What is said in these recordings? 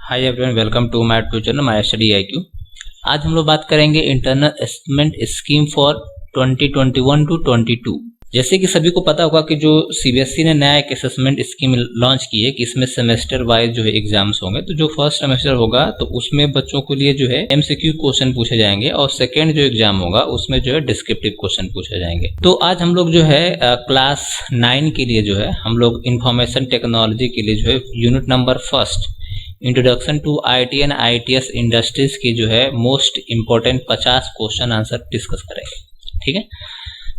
Hi everyone, welcome to my YouTube channel my study IQ। आज हम लोग बात करेंगे internal assessment scheme for 2021 to 22। जैसे कि सभी को पता होगा कि जो CBSE ने नया एक असेसमेंट स्कीम लॉन्च की है कि इसमें सेमेस्टर वाइज जो है एग्जाम्स होंगे। तो जो फर्स्ट सेमेस्टर होगा तो उसमें बच्चों के लिए जो है MCQ क्वेश्चन पूछे जाएंगे और सेकेंड जो एग्जाम होगा उसमें जो है डिस्क्रिप्टिव क्वेश्चन पूछे जाएंगे। तो आज हम लोग जो है क्लास 9 के लिए जो है हम लोग इंफॉर्मेशन टेक्नोलॉजी के लिए जो है unit number first introduction to IT and ITS industries की जो है most important 50 question answer discuss करेंगे। ठीक है,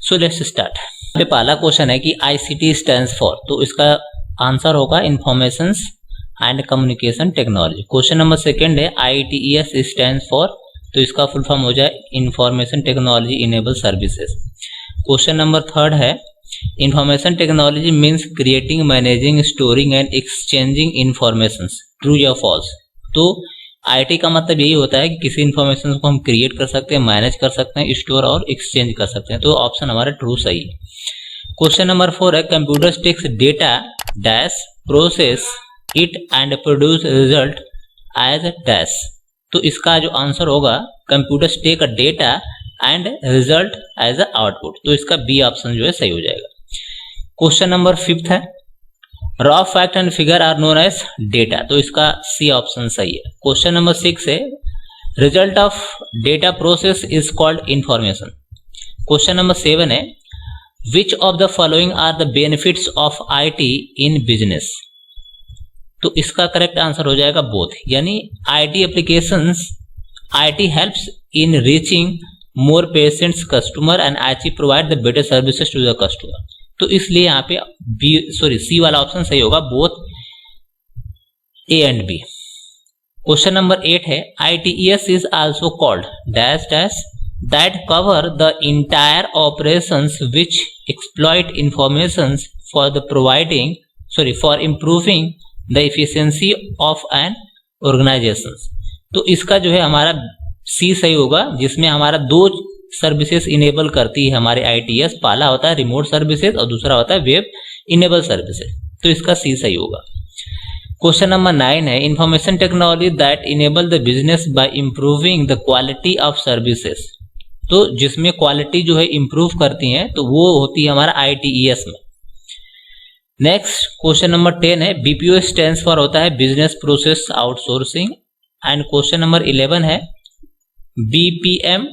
सो लेट्स स्टार्ट। पहला क्वेश्चन है कि ICT स्टैंड्स फॉर, तो इसका आंसर होगा information and communication technology. Question number second है ITES स्टैंड्स फॉर, तो इसका फुल फॉर्म हो जाए information technology enable services. Question number third है information technology means creating, managing, storing and exchanging information, true या फॉल्स। तो IT का मतलब यही होता है कि किसी इंफॉर्मेशन को हम क्रिएट कर सकते हैं, मैनेज कर सकते हैं, स्टोर और एक्सचेंज कर सकते हैं। तो ऑप्शन हमारा ट्रू सही है। क्वेश्चन नंबर 4 है computer takes data dash process it and produce result as dash. तो इसका जो आंसर होगा computer take data and result as output. तो इसका बी ऑप्शन जो है सही हो जाएगा। क्वेश्चन नंबर 5 है raw fact and figure are known as data. तो इसका सी ऑप्शन सही है। क्वेश्चन नंबर 6 है result of data process is called information. Question number 7 है which of the following are the benefits of IT in business. तो इसका correct answer हो जाएगा बोथ, यानी IT applications, IT helps in reaching more patients customer and IT provide the better services to the customer. तो इसलिए यहाँ पे C वाला ऑप्शन सही होगा, both A and B। Question number 8 है ITES is also called dash dash that cover the entire operations which exploit informations for improving the efficiency of an organization। तो इसका जो है हमारा सी सही होगा, जिसमें हमारा दो सर्विसेज इनेबल करती है हमारे ITES। पहला होता है रिमोट सर्विसेज और दूसरा होता है वेब इनेबल सर्विसेज। तो इसका सी सही होगा। क्वेश्चन नंबर 9 है information technology that enable the business by improving the quality of services. तो जिसमें क्वालिटी जो है इंप्रूव करती हैं तो वो होती है हमारा ITES में। नेक्स्ट क्वेश्चन नंबर 10 है BPO स्टैंड्स फॉर होता है business process outsourcing. And question number 11 है BPM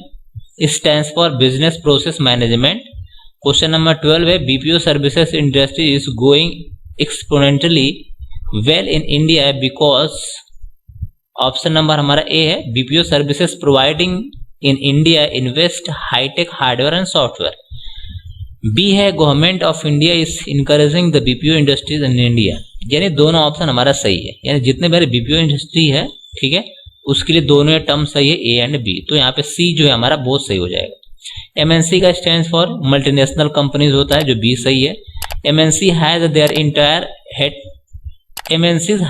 stands for business process management. Question number 12 है BPO services industry is going exponentially well in India because. Option number हमारा ए है BPO services providing in India invest high-tech hardware and software। B है government of India is encouraging the BPO industries in India. यानी दोनों option हमारा सही है, यानी जितने मेरे BPO इंडस्ट्री है, ठीक है, उसके लिए दोनों टर्म सही है A एंड B। तो यहाँ पे C जो है हमारा बहुत सही हो जाएगा। MNC का स्टैंड फॉर मल्टीनेशनल कंपनीज होता है, जो B सही है। MNCs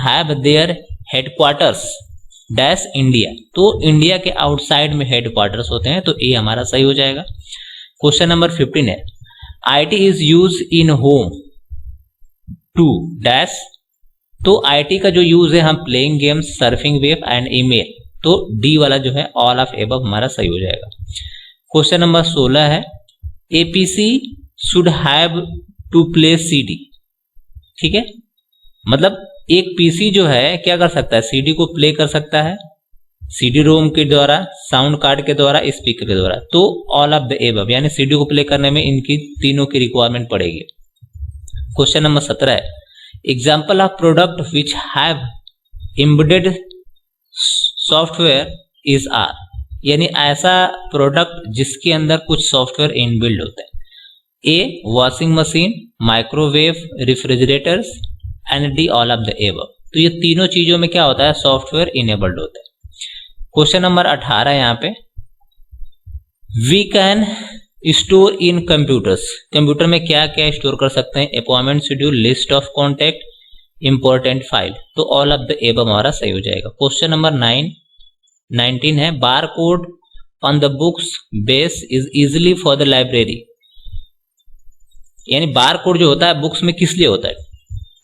have their headquarters dash India. तो इंडिया के आउटसाइड में हेडक्वार्टर्स होते हैं, तो ए हमारा सही हो जाएगा। क्वेश्चन नंबर 15 है IT is use in home to dash. तो IT का जो यूज है हम playing games, surfing web and email. तो डी वाला जो है ऑल ऑफ एबव हमारा सही हो जाएगा। क्वेश्चन नंबर 16 है APC should have to play CD। ठीक है, मतलब एक PC जो है क्या कर सकता है, CD को प्ले कर सकता है CD रोम के द्वारा, साउंड कार्ड के द्वारा, स्पीकर के द्वारा। तो ऑल ऑफ द एबव, यानी CD को प्ले करने में इनकी तीनों की रिक्वायरमेंट पड़ेगी। क्वेश्चन नंबर 17 है example of product which have embedded software is are. यानी ऐसा प्रोडक्ट जिसके अंदर कुछ सॉफ्टवेयर इनबिल्ड होता है। A washing machine, microwave, refrigerators and D all of the above. तो ये तीनों चीजों में क्या होता है, सॉफ्टवेयर इनेबल्ड होता है। क्वेश्चन नंबर 18 यहाँ पे we can store in computers. Computer में क्या क्या स्टोर कर सकते हैं, appointment schedule, list of contact, important file. तो ऑल ऑफ द एबव हमारा सही हो जाएगा। क्वेश्चन नंबर 19 है bar code on the books base is easily for the library. यानी बार कोड जो होता है बुक्स में किस लिए होता है,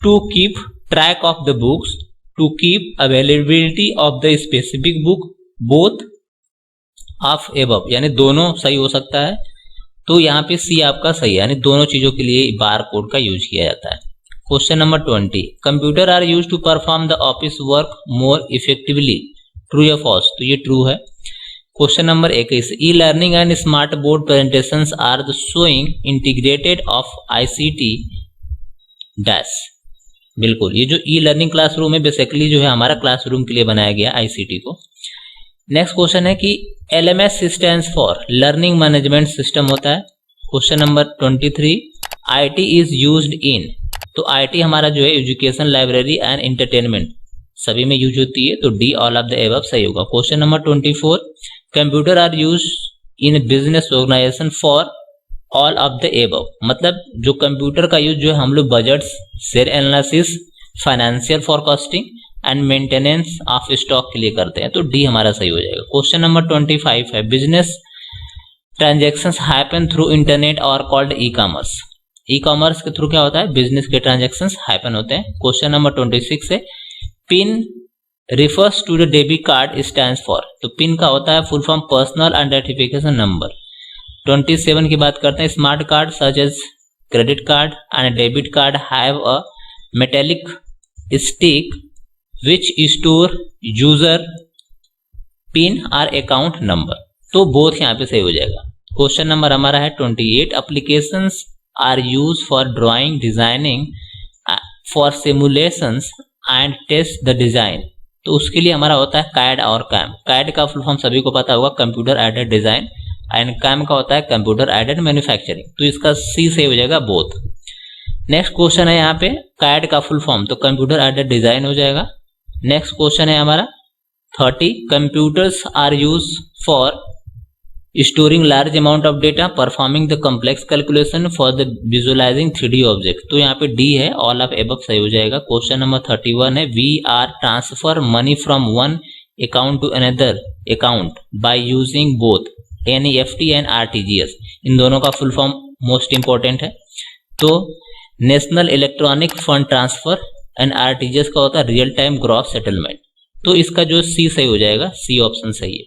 to keep track of the books, to keep availability of the specific book both of above, यानी दोनों सही हो सकता है। तो यहाँ पे सी आपका सही है, यानी दोनों चीजों के लिए बार कोड का यूज किया जाता है। Question number 20, computer are use to perform the office work more effectively, true या फॉल्स? तो ये ट्रू है। Question number 21, e learning and smart board presentations are the showing integrated of ICT dash. बिल्कुल, ये जो ई लर्निंग क्लासरूम है basically जो है हमारा क्लासरूम के लिए बनाया गया आईसीटी को। नेक्स्ट क्वेश्चन है कि LMS stands for learning management system होता है। Question number 23, IT is used in, तो IT हमारा जो है एजुकेशन, लाइब्रेरी एंड एंटरटेनमेंट सभी में यूज होती है, तो D all of the above सही होगा। Question number 24, computer are use in business organisation for all of the above, मतलब जो कंप्यूटर का यूज जो है हम लोग budgets, share analysis, financial forecasting and maintenance of stock के लिए करते हैं, तो डी हमारा सही हो जाएगा। क्वेश्चन नंबर 25 है business transactions happen through internet और called e commerce. E commerce के थ्रू क्या होता है, बिजनेस के ट्रांजैक्शंस हैपन होते हैं। क्वेश्चन नंबर 26 है PIN refers to the debit card stands for, तो पिन का होता है full form personal identification number. 27 की बात करते हैं, smart card such as credit card and debit card have a metallic stick which store user pin or account number, तो both यहाँ पे सही हो जाएगा। क्वेश्चन नंबर हमारा है 28, applications are used for drawing, designing, for simulations and test the design, तो उसके लिए हमारा होता है CAD और CAM। CAD का फुल फॉर्म सभी को पता होगा, computer aided design, and CAM का होता है कंप्यूटर एडेड मैन्युफैक्चरिंग, तो इसका सी सही हो जाएगा बोथ। नेक्स्ट क्वेश्चन है यहाँ पे CAD का फुल फॉर्म, तो कंप्यूटर एडेड डिजाइन हो जाएगा। नेक्स्ट क्वेश्चन है हमारा 30, computers are use for storing large amount of data, performing the complex calculation, for the visualising 3D object, तो यहाँ पे डी है, ऑल ऑफ एबव सही हो जाएगा। क्वेश्चन नंबर 31 है we are transfer money from one account to another account by using both NEFT and RTGS, इन दोनों का फुल फॉर्म मोस्ट इंपॉर्टेंट है, तो national electronic fund transfer and RTGS का होता है रियल टाइम ग्रॉस सेटलमेंट, तो इसका जो सी सही हो जाएगा, सी ऑप्शन सही है।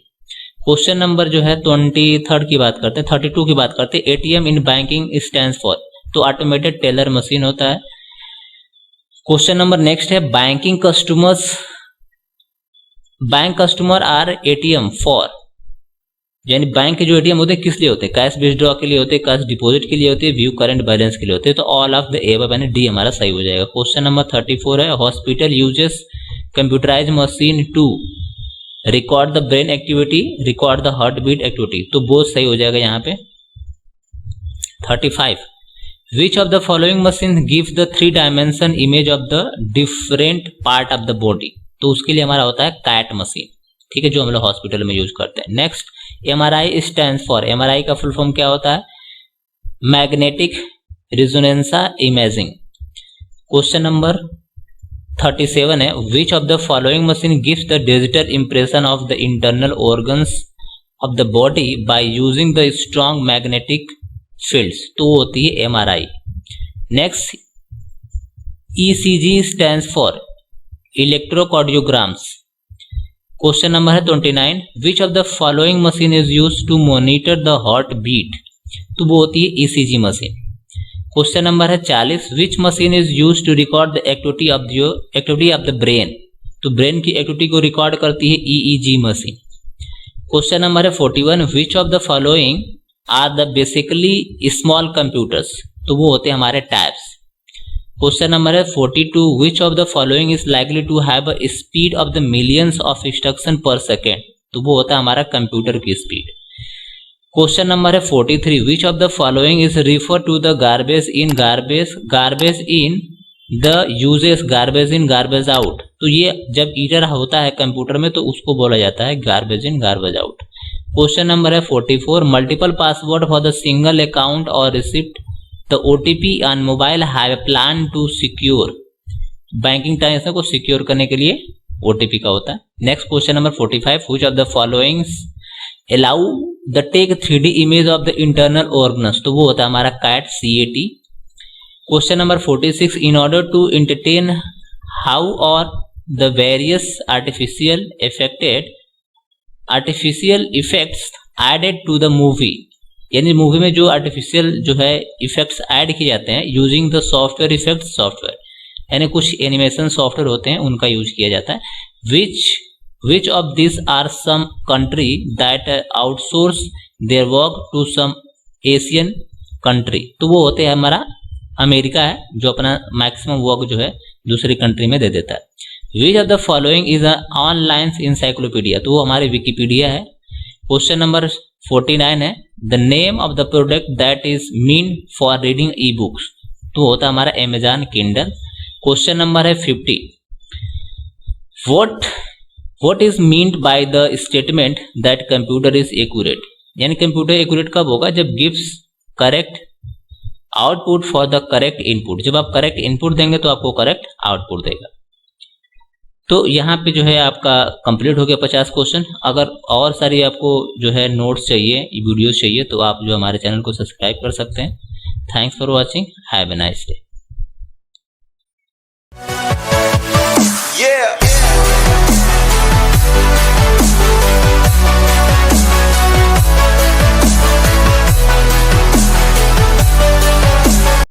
क्वेश्चन नंबर जो है 23 की बात करते हैं, 32 की बात करते हैं, ATM in banking stands for, तो ऑटोमेटेड टेलर मशीन होता है। क्वेश्चन नंबर नेक्स्ट है bank customer are ATM for, यानी बैंक के जो एटीएम होते हैं किस लिए होते हैं, कैश विथड्रॉ के लिए होते हैं, कैश डिपॉजिट के लिए होते हैं, व्यू करंट बैलेंस के लिए होते हैं, तो ऑल ऑफ द एबव यानी डी हमारा सही हो जाएगा। क्वेश्चन नंबर 34 है hospital uses computerised machine to record the brain activity, record the heart beat activity, तो बोथ सही हो जाएगा यहाँ पे। 35, which of the following machine gives the 3 dimension image of the different part of the body, तो उसके लिए हमारा होता है कैट मशीन, ठीक है, जो हम लोग हॉस्पिटल में यूज करते हैं। Next MRI stands for, MRI का फुल फॉर्म क्या होता है, magnetic resonance imaging. Question number 37 है which of the following machine gives the digital impression of the internal organs of the body by using the strong magnetic fields, तो होती है MRI। Next ECG stands for electrocardiograms. Question number है 29, which of the following machine is use to monitor the heart beat, तो वो होती है ECG machine. Question number है 40, which machine is use to record the activity of the brain, तो brain की activity को record करती है EEG मशीन। क्वेश्चन नंबर है 41, which of the following are the basically small computers, तो वो होते हैं हमारे टैब्स। क्वेश्चन नंबर है 42, which of the following is likely to have a speed of the millions of instruction per second, तो वो होता है हमारा कंप्यूटर की स्पीड। क्वेश्चन नंबर है 43, which of the following is refer to the garbage in the uses garbage in garbage out, तो ये जब ईरर होता है कंप्यूटर में तो उसको बोला जाता है garbage in garbage out. Question number है 44, multiple password for the single account और receipt the OTP on mobile have a plan to secure, banking transaction को सिक्योर करने के लिए OTP का होता है। Next question number 45, which of the followings allow the take 3D image of the internal organs, तो वो होता है हमारा CAT। Question number 46, in order to entertain how और the various artificial effects added to the movie, यानी movie में जो artificial जो है इफेक्ट्स ऐड किए जाते हैं using the software effects software, यानी कुछ एनिमेशन सॉफ्टवेयर होते हैं उनका यूज किया जाता है। Which of this are some country that outsource their work to some Asian country, तो वो होते हैं हमारा अमेरिका है जो अपना मैक्सिमम वर्क जो है दूसरी कंट्री में दे देता है। Which of the following is a online encyclopedia, तो वो हमारे विकिपीडिया है। क्वेश्चन नंबर 49 है the name of the product that is mean for reading e books, तो होता है हमारा अमेजॉन किंडल। क्वेश्चन नंबर है 50 what is meant by the statement that computer is accurate, यानी कंप्यूटर एक्यूरेट कब होगा, जब gives correct output for the correct input, जब आप करेक्ट इनपुट देंगे तो आपको करेक्ट आउटपुट देगा। तो यहाँ पे जो है आपका कंप्लीट हो गया 50 क्वेश्चन। अगर और सारी आपको जो है नोट्स चाहिए, वीडियोस चाहिए, तो आप जो हमारे चैनल को सब्सक्राइब कर सकते हैं। Thanks for watching, have a nice day.